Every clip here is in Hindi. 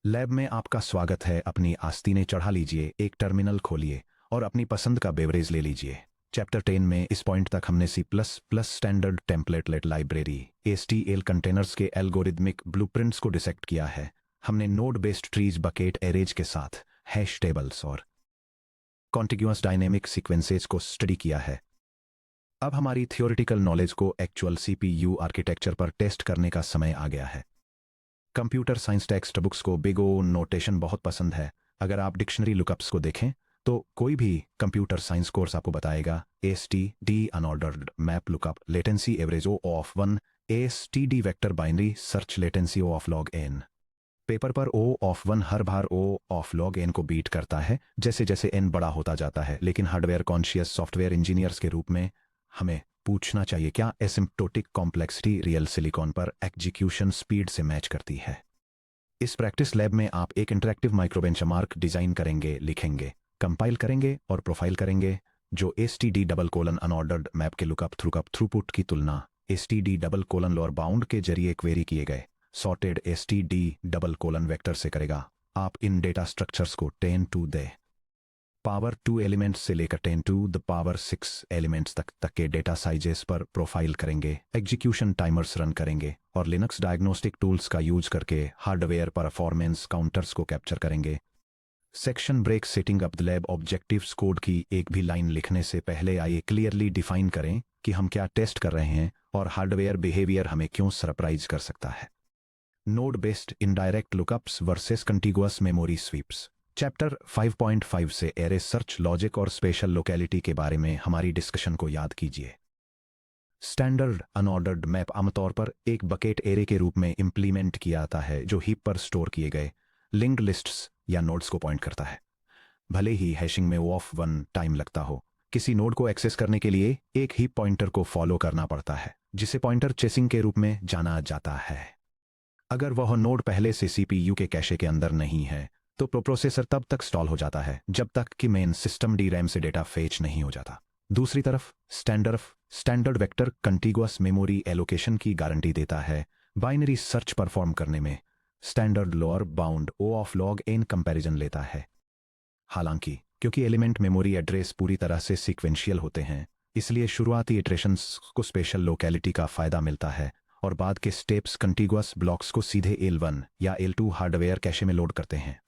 लैब में आपका स्वागत है। अपनी आस्तीनें चढ़ा लीजिए, एक टर्मिनल खोलिए और अपनी पसंद का बेवरेज ले लीजिए। चैप्टर 10 में इस पॉइंट तक हमने C plus plus standard template library STL containers के एल्गोरिदमिक ब्लूप्रिंट्स को डिसेक्ट किया है। हमने node based trees, bucket arrays के साथ हैश टेबल्स और कॉन्टिग्यूअस डायनेमिक सीक्वेंसेस को स्टडी किया है। अब हमारी थियोरिटिकल नॉलेज को एक्चुअल सीपीयू आर्किटेक्चर पर टेस्ट करने का समय आ गया है। कंप्यूटर साइंस टेक्स्ट बुक्स को बिग ओ नोटेशन बहुत पसंद है। अगर आप डिक्शनरी लुकअप्स को देखें तो कोई भी कंप्यूटर साइंस कोर्स आपको बताएगा STD unordered map lookup latency average O of 1, STD vector binary search latency O of log N. Paper पर ओ ऑफ 1 हर बार ओ ऑफ लॉग एन को बीट करता है जैसे जैसे एन बड़ा होता जाता है, लेकिन हार्डवेयर कॉन्शियस सॉफ्टवेयर इंजीनियर्स के रूप में हमें पूछना चाहिए, क्या एसिम्प्टोटिक कॉम्प्लेक्सिटी रियल सिलिकॉन पर एग्जीक्यूशन स्पीड से मैच करती है। इस प्रैक्टिस लैब में आप एक इंटरैक्टिव माइक्रो बेंचमार्क डिजाइन करेंगे, लिखेंगे, कंपाइल करेंगे और प्रोफाइल करेंगे जो STD double colon unordered map के लुकअप थ्रूपुट की तुलना STD double colon lower bound के जरिए क्वेरी किए गए sorted STD double colon vector से करेगा। आप इन डेटा स्ट्रक्चर्स को 10 टू द पावर 2 एलिमेंट्स से लेकर 10 टू द पावर 6 एलिमेंट्स तक के डेटा साइजेस पर प्रोफाइल करेंगे, एग्जीक्यूशन टाइमर्स रन करेंगे और लिनक्स डायग्नोस्टिक टूल्स का यूज करके हार्डवेयर परफॉर्मेंस काउंटर्स को कैप्चर करेंगे। Section break setting up the lab objectives code की एक भी लाइन लिखने से पहले आइए क्लियरली डिफाइन करें कि हम क्या टेस्ट कर रहे हैं और हार्डवेयर बिहेवियर हमें क्यों सरप्राइज कर सकता है। Node based indirect lookups versus contiguous memory sweeps. Chapter 5.5 से एरे सर्च लॉजिक और स्पेशल लोकेलिटी के बारे में हमारी डिस्कशन को याद कीजिए। स्टैंडर्ड अनऑर्डर्ड मैप आमतौर पर एक बकेट एरे के रूप में इंप्लीमेंट किया जाता है जो हीप पर स्टोर किए गए लिंक्ड लिस्ट्स या नोड्स को पॉइंट करता है। भले ही हैशिंग में O ऑफ 1 टाइम लगता हो, किसी नोड को एक्सेस करने के लिए एक हीप पॉइंटर को फॉलो करना पड़ता है जिसे पॉइंटर चेसिंग के रूप में जाना जाता है। अगर वह नोड पहले से सीपीयू के कैशे के अंदर नहीं है तो प्रोसेसर तब तक स्टॉल हो जाता है जब तक कि मेन सिस्टम डी रैम से डेटा फेच नहीं हो जाता। दूसरी तरफ standard vector contiguous memory allocation की गारंटी देता है। बाइनरी सर्च परफॉर्म करने में standard lower bound O of log n comparison लेता है। हालांकि क्योंकि एलिमेंट मेमोरी एड्रेस पूरी तरह से सीक्वेंशियल होते हैं, इसलिए शुरुआती इटरेशंस को स्पेशल लोकेलिटी का फायदा मिलता है और बाद के स्टेप्स कंटिगुअस ब्लॉक्स को सीधे L1 या L2 हार्डवेयर कैशे में लोड करते हैं।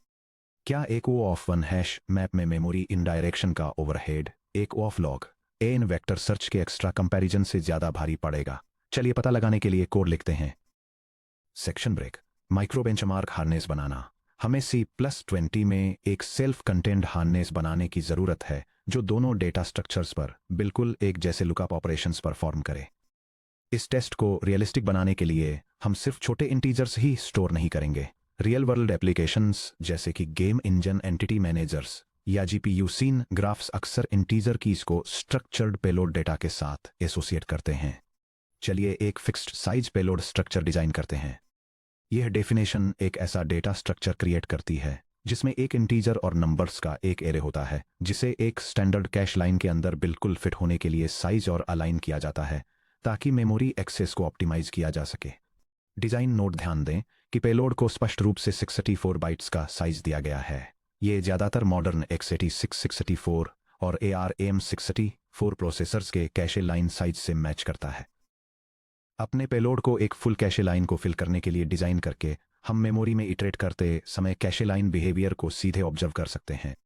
क्या एक O ऑफ 1 हैश मैप में मेमोरी इनडायरेक्शन का ओवरहेड एक O of log n vector search के एक्स्ट्रा कंपैरिजन से ज्यादा भारी पड़ेगा? चलिए पता लगाने के लिए कोड लिखते हैं। Section break. Micro benchmark harness बनाना। हमें C+20 में एक सेल्फ कंटेंड हार्नेस बनाने की जरूरत है जो दोनों डेटा स्ट्रक्चर्स पर बिल्कुल एक जैसे लुकअप ऑपरेशंस परफॉर्म करे। इस टेस्ट को रियलिस्टिक बनाने के लिए हम सिर्फ छोटे इंटीजर्स ही स्टोर नहीं करेंगे। रियल वर्ल्ड एप्लीकेशंस जैसे कि गेम इंजन, एंटिटी मैनेजर्स या जीपीयू सीन ग्राफ्स अक्सर इंटीजर कीज को स्ट्रक्चर्ड पेलोड डेटा के साथ एसोसिएट करते हैं। चलिए एक fixed size payload structure design करते हैं। यह डेफिनेशन एक ऐसा डेटा स्ट्रक्चर क्रिएट करती है जिसमें एक इंटीजर और नंबर्स का एक एरे होता है जिसे एक स्टैंडर्ड कैश लाइन के अंदर बिल्कुल फिट होने के लिए साइज और अलाइन किया जाता है ताकि मेमोरी एक्सेस को ऑप्टिमाइज किया जा सके। डिजाइन नोट दैं कि पेलोड को स्पष्ट रूप से 684 बाइट्स का साइज दिया गया है। ये ज्यादातर मॉडर्न x86 684 और ARM 684 प्रोसेसर्स के कैशे लाइन साइज से मैच करता है। अपने पेलोड को एक फुल कैशे लाइन को फिल करने के लिए डिजाइन करके हम मेमोरी में इटरेट करते समय कैशे लाइन बिहेवियर को सीधे ऑब्जर्व कर सकते हैं।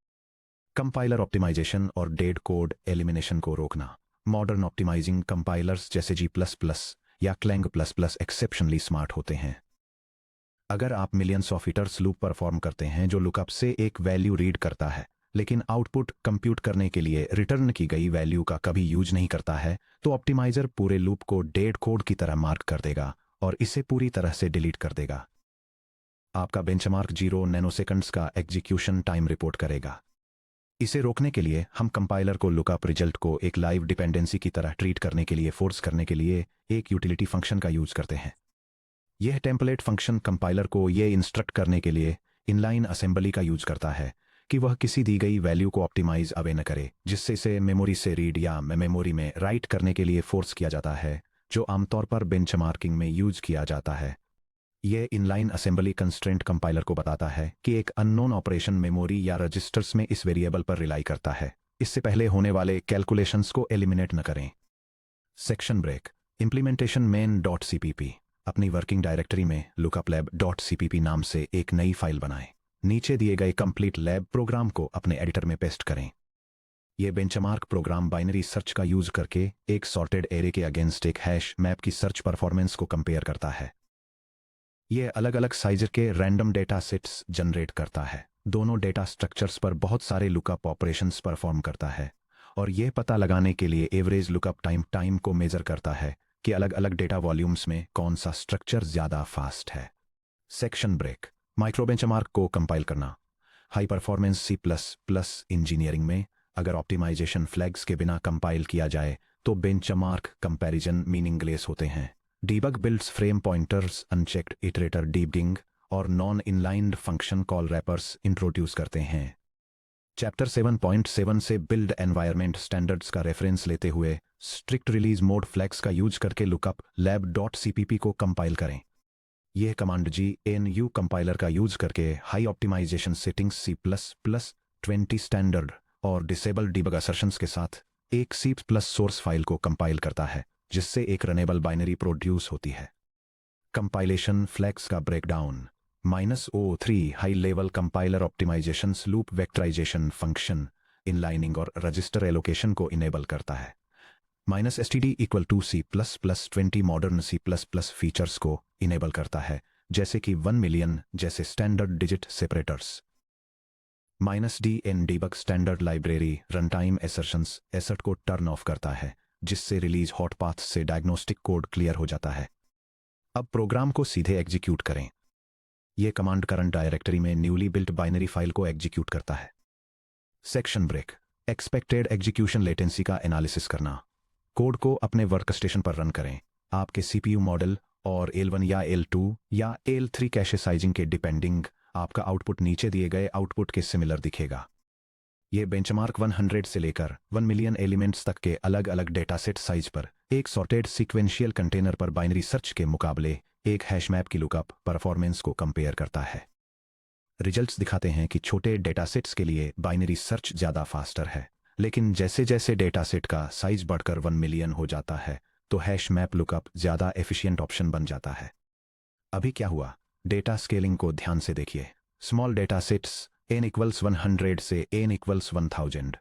कंपाइलर ऑप्टिमाइजेशन और डेड कोड एलिमिनेशन को रोकना। मॉडर्न ऑप्टिमाइजिंग कंपाइलर्स जैसे G++ या Clang++ एक्सेप्शनली स्मार्ट होते हैं। अगर आप millions of eaters loop perform करते हैं जो लुकअप से एक वैल्यू रीड करता है लेकिन आउटपुट कंप्यूट करने के लिए रिटर्न की गई वैल्यू का कभी यूज नहीं करता है, तो ऑप्टिमाइजर पूरे लूप को डेड कोड की तरह मार्क कर देगा और इसे पूरी तरह से डिलीट कर देगा। आपका बेंचमार्क 0 नैनोसेकंड्स का एग्जीक्यूशन टाइम रिपोर्ट करेगा। इसे रोकने के लिए हम कंपाइलर को लुकअप रिजल्ट को एक लाइव डिपेंडेंसी की तरह ट्रीट करने के लिए फोर्स करने के लिए एक यूटिलिटी फंक्शन का यूज करते हैं। यह टेम्पलेट फंक्शन कंपाइलर को यह इंस्ट्रक्ट करने के लिए इनलाइन असेंबली का यूज करता है कि वह किसी दी गई वैल्यू को ऑप्टिमाइज अवे न करे जिससे इसे मेमोरी से रीड या मेमोरी में राइट करने के लिए फोर्स किया जाता है, जो आमतौर पर बेंचमार्किंग में यूज किया जाता है। ये इनलाइन असेंबली कंस्ट्रेंट कंपाइलर को बताता है कि एक अननोन ऑपरेशन मेमोरी या रजिस्टर्स में इस वेरिएबल पर रिलाई करता है। इससे पहले होने वाले कैलकुलेशंस को एलिमिनेट न करें। Section break. Implementation main dot CPP. अपनी वर्किंग डायरेक्टरी में लुकअप लैब डॉट सीपीपी नाम से एक नई फाइल बनाएं। नीचे दिए गए कंप्लीट लैब प्रोग्राम को अपने एडिटर में पेस्ट करें। यह बेंचमार्क प्रोग्राम बाइनरी सर्च का यूज करके एक सॉर्टेड एरे के अगेंस्ट एक हैश मैप की सर्च परफॉर्मेंस को कंपेयर करता है। यह अलग अलग साइज के रैंडम डेटा सेट्स जनरेट करता है। दोनों डेटा स्ट्रक्चर्स पर बहुत सारे लुकअप ऑपरेशंस परफॉर्म करता है और यह पता लगाने के लिए एवरेज लुकअप टाइम को मेजर करता है कि अलग अलग डेटा वॉल्यूम्स में कौन सा स्ट्रक्चर ज्यादा फास्ट है। Section break. माइक्रो बेंचमार्क को कंपाइल करना। हाई परफॉर्मेंस C++ इंजीनियरिंग में अगर ऑप्टिमाइजेशन फ्लैग्स के बिना कंपाइल किया जाए तो बेंचमार्क कंपैरिजन मीनिंगलेस होते हैं। Debug builds frame pointers, unchecked iterator debugging और non inlined function call wrappers introduce करते हैं। चैप्टर 7.7 से बिल्ड एनवायरनमेंट स्टैंडर्ड्स का रेफरेंस लेते हुए स्ट्रिक्ट रिलीज मोड फ्लैग्स का यूज करके लुकअप लैब डॉट सीपीपी को कंपाइल करें। यह कमांड GNU कंपाइलर का यूज करके high optimisation settings C++20 standard और डिसेबल डीबग असर्शंस के साथ एक C+ सोर्स फाइल को कंपाइल करता है, जिससे एक रनेबल बाइनरी प्रोड्यूस होती है। कंपाइलेशन फ्लैग्स का breakdown. -O3 high level compiler optimisations loop vectorisation function inlining और रजिस्टर एलोकेशन को इनेबल करता है। -std = C++20 modern C++ features को इनेबल करता है, जैसे कि 1 मिलियन जैसे standard digit separators. -dn debug standard library runtime assertions एसर्ट को टर्न ऑफ करता है, जिससे रिलीज हॉट पाथ से डायग्नोस्टिक कोड क्लियर हो जाता है। अब प्रोग्राम को सीधे एग्जीक्यूट करें। यह कमांड करंट डायरेक्टरी में न्यूली बिल्ट बाइनरी फाइल को एग्जीक्यूट करता है। Section break. Expected execution latency का एनालिसिस करना। कोड को अपने वर्कस्टेशन पर रन करें। आपके CPU मॉडल और L1 या L2 या L3 कैशे साइजिंग के डिपेंडिंग आपका आउटपुट नीचे दिए गए आउटपुट के सिमिलर दिखेगा। यह बेंचमार्क 100 से लेकर 1 मिलियन एलिमेंट्स तक के अलग अलग डेटा सेट साइज पर एक सॉर्टेड सीक्वेंशियल कंटेनर पर बाइनरी सर्च के मुकाबले एक हैश मैप की लुकअप परफॉर्मेंस को कंपेयर करता है। रिजल्ट्स दिखाते हैं कि छोटे डेटा सेट्स के लिए बाइनरी सर्च ज़्यादा फास्टर है, लेकिन जैसे जैसे डेटा सेट का साइज बढ़कर 1 मिलियन हो जाता है तो हैश मैप लुकअप ज़्यादा एफिशिएंट ऑप्शन बन जाता है। अभी क्या हुआ? डेटा स्केलिंग को ध्यान से देखिए। स्मॉल डेटा सेट्स n = 100 से n = 1000।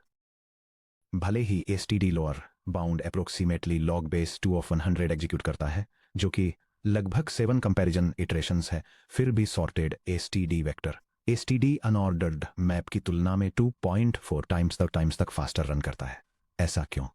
भले ही std lower bound approximately log base 2 of 100 execute करता है, जो कि लगभग 7 कंपैरिजन इटरेशंस है, फिर भी sorted std vector std unordered map की तुलना में 2.4 टाइम्स तक फास्टर रन करता है। ऐसा क्यों?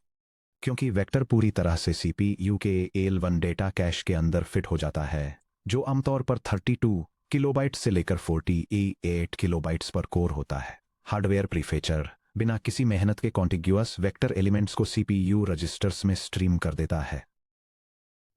क्योंकि वेक्टर पूरी तरह से CPU के L1 डेटा कैश के अंदर फिट हो जाता है, जो आमतौर पर 32 किलोबाइट से लेकर 48 किलोबाइट्स पर कोर होता है। हार्डवेयर प्रीफेचर बिना किसी मेहनत के कॉन्टिग्यूअस वेक्टर एलिमेंट्स को CPU रजिस्टर्स में स्ट्रीम कर देता है।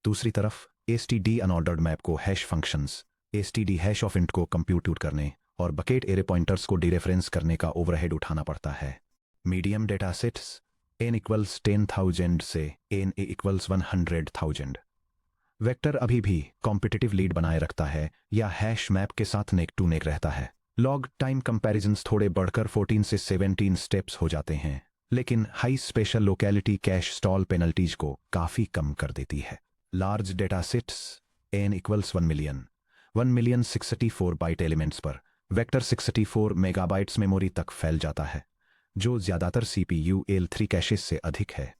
दूसरी तरफ std अनऑर्डर्ड मैप को hash functions std hash of int को कंप्यूट करने और बकेट एरे पॉइंटर्स को डीरेफरेंस करने का ओवरहेड उठाना पड़ता है। मीडियम डेटा सेट्स n = 10,000 से n = 100,000 वेक्टर अभी भी कॉम्पिटिटिव लीड बनाए रखता है या हैश मैप के साथ नेक टू नेक रहता है। लॉग टाइम कंपैरिजंस थोड़े बढ़कर 14 से 17 स्टेप्स हो जाते हैं, लेकिन high spatial locality cache stall penalties को काफी कम कर देती है। Large data sets n = 1 million 64 byte elements पर वेक्टर 64 मेगाबाइट्स मेमोरी तक फैल जाता है, जो ज्यादातर CPU L3 कैशेस से अधिक है।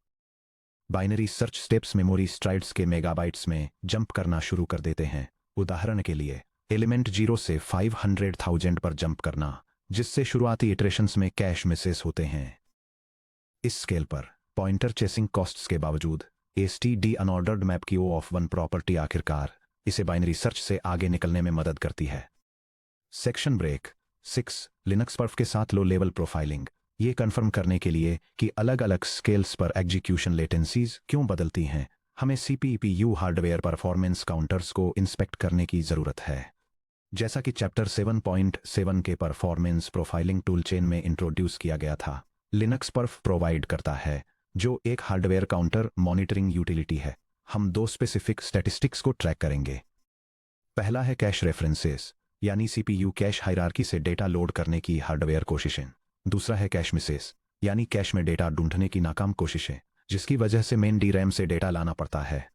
Binary search steps memory strides के मेगाबाइट्स में जंप करना शुरू कर देते हैं। उदाहरण के लिए एलिमेंट 0 से 500,000 पर जंप करना, जिससे शुरुआती इटरेशंस में कैश मिसेस होते हैं। इस स्केल पर पॉइंटर चेसिंग कॉस्ट्स के बावजूद std अनऑर्डर्ड मैप की O(1) प्रॉपर्टी आखिरकार इसे बाइनरी सर्च से आगे निकलने में मदद करती है। सेक्शन ब्रेक 6 लिनक्स पर्फ के साथ लो लेवल प्रोफाइलिंग। ये कन्फर्म करने के लिए कि अलग अलग स्केल्स पर एग्जीक्यूशन लेटेंसीज क्यों बदलती हैं, हमें CPU हार्डवेयर परफॉर्मेंस काउंटर्स को इंस्पेक्ट करने की ज़रूरत है। जैसा कि चैप्टर 7.7 के परफॉर्मेंस प्रोफाइलिंग टूलचेन में इंट्रोड्यूस किया गया था, लिनक्स पर्फ प्रोवाइड करता है, जो एक हार्डवेयर काउंटर मॉनिटरिंग यूटिलिटी है। हम 2 स्पेसिफिक स्टैटिस्टिक्स को ट्रैक करेंगे। पहला है कैश रेफरेंसेस, यानी सीपीयू कैश हायरार्की से डेटा लोड करने की हार्डवेयर कोशिशें। दूसरा है कैश मिसेस, यानी कैश में डेटा ढूंढने की नाकाम कोशिशें, जिसकी वजह से मेन डीरैम से डेटा लाना पड़ता है।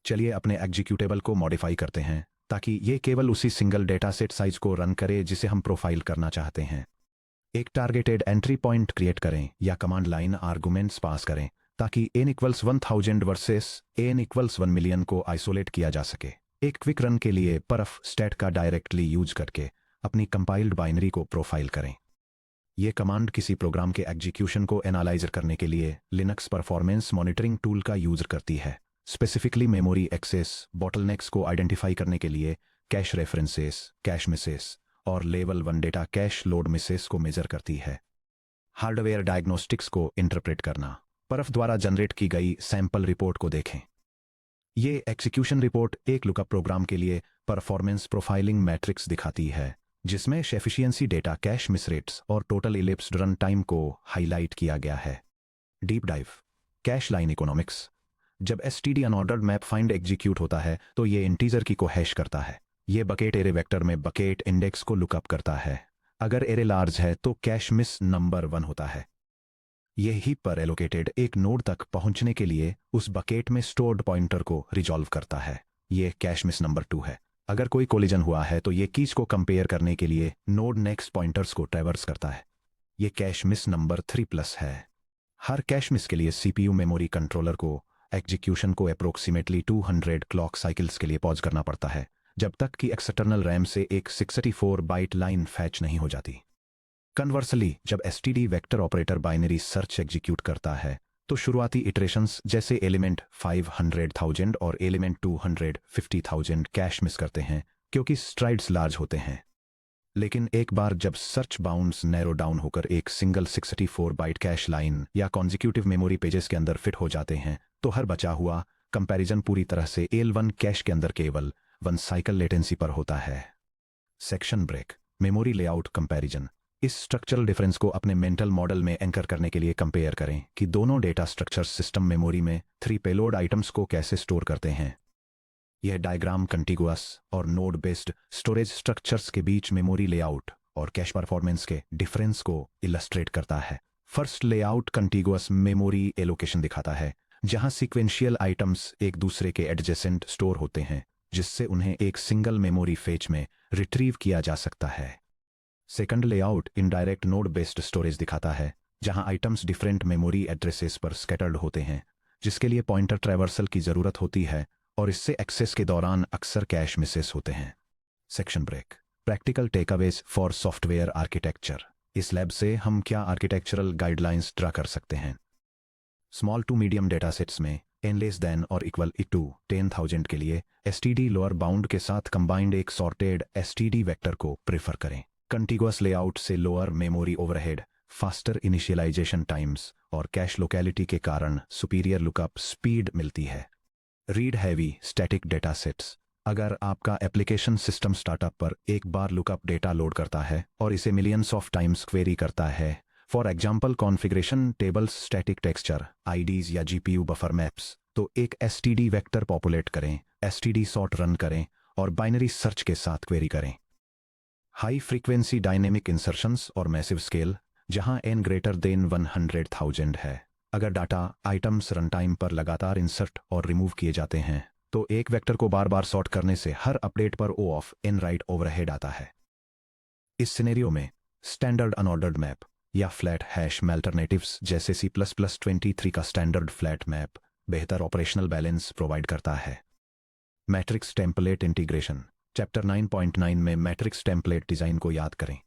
चलिए अपने एग्जीक्यूटेबल को मॉडिफाई करते हैं ताकि ये केवल उसी सिंगल डेटा सेट साइज को रन करे जिसे हम प्रोफाइल करना चाहते हैं। एक टारगेटेड एंट्री पॉइंट क्रिएट करें या कमांड लाइन आर्गुमेंट्स पास करें ताकि n = 1000 वर्सेस n = 1 मिलियन को आइसोलेट किया जा सके। एक क्विक रन के लिए परफ स्टैट का डायरेक्टली यूज करके अपनी कंपाइल्ड बाइनरी को प्रोफाइल करें। यह कमांड किसी प्रोग्राम के एग्जीक्यूशन को एनालाइजर करने के लिए लिनक्स परफॉर्मेंस मॉनिटरिंग टूल का यूज करती है। स्पेसिफिकली मेमोरी एक्सेस बॉटलनेक्स को आइडेंटिफाई करने के लिए कैश रेफरेंसेस, कैश मिसेस और level 1 data cache load Mrs को मेजर करती है। हार्डवेयर डायग्नोस्टिक्स को इंटरप्रेट करना। परफ द्वारा जनरेट की गई सैंपल रिपोर्ट को देखें। ये एग्जीक्यूशन रिपोर्ट एक लुकअप प्रोग्राम के लिए परफॉर्मेंस प्रोफाइलिंग मैट्रिक्स दिखाती है, जिसमें efficiency data, cache miss rates और टोटल इलिप्स्ड रन टाइम को हाईलाइट किया गया है। Deep dive. Cache line economics. जब STD unordered map find execute होता है तो ये इंटीजर की को हैश करता है। ये बकेट एरे वेक्टर में बकेट इंडेक्स को लुकअप करता है। अगर एरे लार्ज है तो कैश मिस नंबर 1 होता है। यह हीप पर एलोकेटेड एक नोड तक पहुंचने के लिए उस बकेट में स्टोर्ड पॉइंटर को रिजॉल्व करता है। यह कैश मिस नंबर 2 है। अगर कोई कोलिजन हुआ है तो ये कीज को कंपेयर करने के लिए नोड नेक्स्ट पॉइंटर्स को ट्रैवर्स करता है। यह कैश मिस नंबर 3+ है। हर कैश मिस के लिए सीपीयू मेमोरी कंट्रोलर को एग्जीक्यूशन को अप्रोक्सीमेटली 200 क्लॉक साइकिल्स के लिए पॉज करना पड़ता है, जब तक कि एक्सटर्नल रैम से एक 64 बाइट लाइन फैच नहीं हो जाती। कन्वर्सली, जब STD vector operator binary search execute करता है तो शुरुआती इटरेशंस जैसे एलिमेंट 500,000 और एलिमेंट 250,000 कैश मिस करते हैं क्योंकि स्ट्राइड्स लार्ज होते हैं। लेकिन एक बार जब सर्च बाउंड्स नैरो डाउन होकर एक सिंगल 64 बाइट कैश लाइन या कॉन्जिक्यूटिव मेमोरी पेजेस के अंदर फिट हो जाते हैं तो हर बचा हुआ कंपैरिजन पूरी तरह से L1 कैश के अंदर केवल 1 साइकिल लेटेंसी पर होता है। Section break. Memory layout comparison. इस स्ट्रक्चरल डिफरेंस को अपने मेंटल मॉडल में एंकर करने के लिए कंपेयर करें कि दोनों डेटा स्ट्रक्चर्स सिस्टम मेमोरी में 3 पेलोड आइटम्स को कैसे स्टोर करते हैं। यह डायग्राम कंटिगुअस और नोड बेस्ड स्टोरेज स्ट्रक्चर्स के बीच मेमोरी लेआउट और कैश परफॉर्मेंस के डिफरेंस को इलस्ट्रेट करता है। First layout contiguous memory allocation दिखाता है, जहां सीक्वेंशियल आइटम्स एक दूसरे के एडजेसेंट स्टोर होते हैं, जिससे उन्हें एक सिंगल मेमोरी फेच में रिट्रीव किया जा सकता है। Second layout indirect node based storage दिखाता है, जहां आइटम्स डिफरेंट मेमोरी एड्रेसेस पर स्कैटर्ड होते हैं, जिसके लिए पॉइंटर ट्रैवर्सल की जरूरत होती है और इससे एक्सेस के दौरान अक्सर कैश मिसेस होते हैं। Section break. Practical takeaways for software architecture. इस लैब से हम क्या आर्किटेक्चरल गाइडलाइंस ड्रा कर सकते हैं। स्मॉल टू मीडियम डेटासेट्स में n लेस देन और इक्वल टू 10,000 के लिए एसटीडी लोअर बाउंड के साथ कंबाइंड एक सॉर्टेड एसटीडी वेक्टर को प्रेफर करें। कंटिगुअस लेआउट से lower memory overhead, faster initialisation times और कैश लोकेलिटी के कारण सुपीरियर लुकअप स्पीड मिलती है। Read heavy static data sets. अगर आपका एप्लीकेशन सिस्टम स्टार्टअप पर एक बार लुकअप डेटा लोड करता है और इसे मिलियंस ऑफ टाइम्स क्वेरी करता है, for example configuration tables, static texture, IDs या जीपीयू बफर मैप्स, तो एक एसटीडी वेक्टर पॉपुलेट करें, एसटीडी सॉर्ट रन करें और बाइनरी सर्च के साथ क्वेरी करें। हाई फ्रीक्वेंसी डायनेमिक इंसर्शंस और मैसिव स्केल, जहां n ग्रेटर देन 100,000 है। अगर डाटा आइटम्स रन टाइम पर लगातार इंसर्ट और रिमूव किए जाते हैं तो एक वेक्टर को बार बार सॉर्ट करने से हर अपडेट पर O of n right overhead आता है। इस सिनेरियो में स्टैंडर्ड अनऑर्डर्ड मैप या फ्लैट हैश अल्टरनेटिव्स जैसे C++23 का स्टैंडर्ड फ्लैट मैप बेहतर ऑपरेशनल बैलेंस प्रोवाइड करता है। Matrix template integration. चैप्टर 9.9 में मैट्रिक्स टेम्पलेट डिजाइन को याद करें।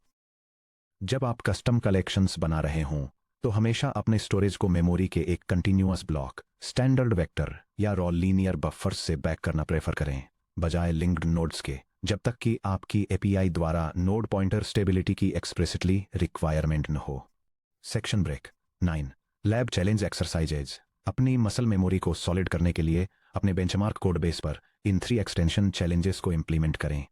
जब आप कस्टम कलेक्शंस बना रहे हों तो हमेशा अपने स्टोरेज को मेमोरी के एक कंटिन्यूअस ब्लॉक, स्टैंडर्ड वेक्टर या रॉ लीनियर बफर्स से बैक करना प्रेफर करें, बजाय लिंक्ड नोड्स के, जब तक कि आपकी एपीआई द्वारा नोड पॉइंटर स्टेबिलिटी की एक्सप्रेसिटली रिक्वायरमेंट न हो। Section break. 9 lab challenge exercises. अपनी मसल मेमोरी को सॉलिड करने के लिए अपने बेंचमार्क कोड बेस पर इन 3 एक्सटेंशन चैलेंजेस को इंप्लीमेंट करें।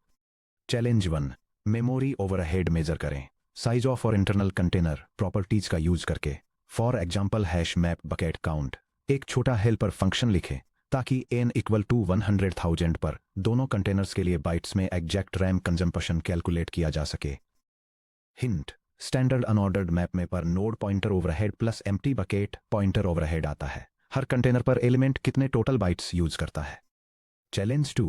चैलेंज 1, मेमोरी ओवरहेड मेजर करें। साइज ऑफ और इंटरनल कंटेनर प्रॉपर्टीज का यूज करके, for example hash map bucket count, एक छोटा हेल्पर फंक्शन लिखें ताकि n इक्वल टू 100,000 पर दोनों कंटेनर्स के लिए बाइट्स में एग्जैक्ट रैम कंजम्पशन कैलकुलेट किया जा सके। हिंट, स्टैंडर्ड अनऑर्डर्ड मैप में पर node pointer overhead plus empty bucket pointer overhead आता है। हर कंटेनर पर एलिमेंट कितने टोटल बाइट्स यूज करता है। Challenge 2,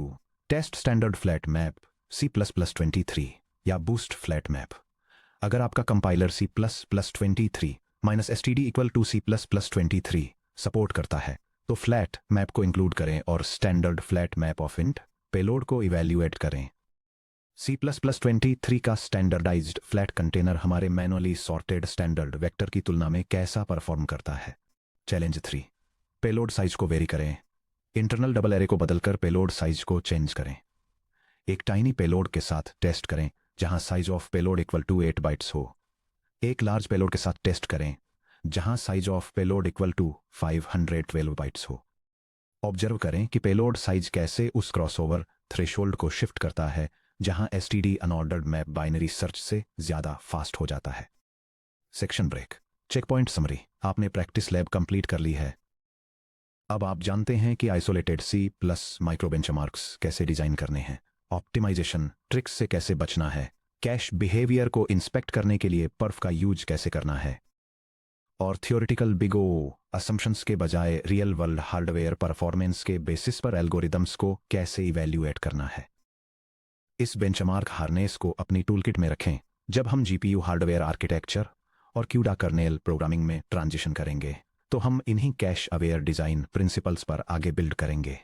test standard flat map C++23 या बूस्ट फ्लैट मैप। अगर आपका compiler C++23 -std equal to C++23 support करता है तो फ्लैट मैप को इंक्लूड करें और standard flat map of int payload को इवैल्यूएट करें। C++23 का स्टैंडर्डाइज्ड फ्लैट कंटेनर हमारे मैनुअली सॉर्टेड स्टैंडर्ड वेक्टर की तुलना में कैसा परफॉर्म करता है। चैलेंज 3, पेलोड साइज को वेरी करें। इंटरनल डबल एरे को बदलकर पेलोड साइज को चेंज करें। एक टाइनी पेलोड के साथ टेस्ट करें जहां size of payload equal to 8 bytes हो। एक लार्ज पेलोड के साथ टेस्ट करें जहां size of payload equal to 512 bytes हो। ऑब्जर्व करें कि पेलोड साइज कैसे उस क्रॉसओवर थ्रेशोल्ड को शिफ्ट करता है जहां STD unordered map binary search से ज्यादा फास्ट हो जाता है। Section break. Check point summary. आपने प्रैक्टिस लैब कंप्लीट कर ली है। अब आप जानते हैं कि आइसोलेटेड C+ माइक्रो बेंचमार्क्स कैसे डिजाइन करने हैं, ऑप्टिमाइजेशन ट्रिक्स से कैसे बचना है, कैश बिहेवियर को इंस्पेक्ट करने के लिए पर्फ का यूज कैसे करना है, और थियोरिटिकल बिग ओ असम्पशंस के बजाय रियल वर्ल्ड हार्डवेयर परफॉर्मेंस के बेसिस पर एल्गोरिदम्स को कैसे इवैल्यूएट करना है। इस बेंचमार्क हार्नेस को अपनी टूलकिट में रखें जब हम GPU हार्डवेयर आर्किटेक्चर और CUDA कर्नेल प्रोग्रामिंग में ट्रांजिशन करेंगे, तो हम इन्हीं कैश अवेयर डिजाइन प्रिंसिपल्स पर आगे बिल्ड करेंगे।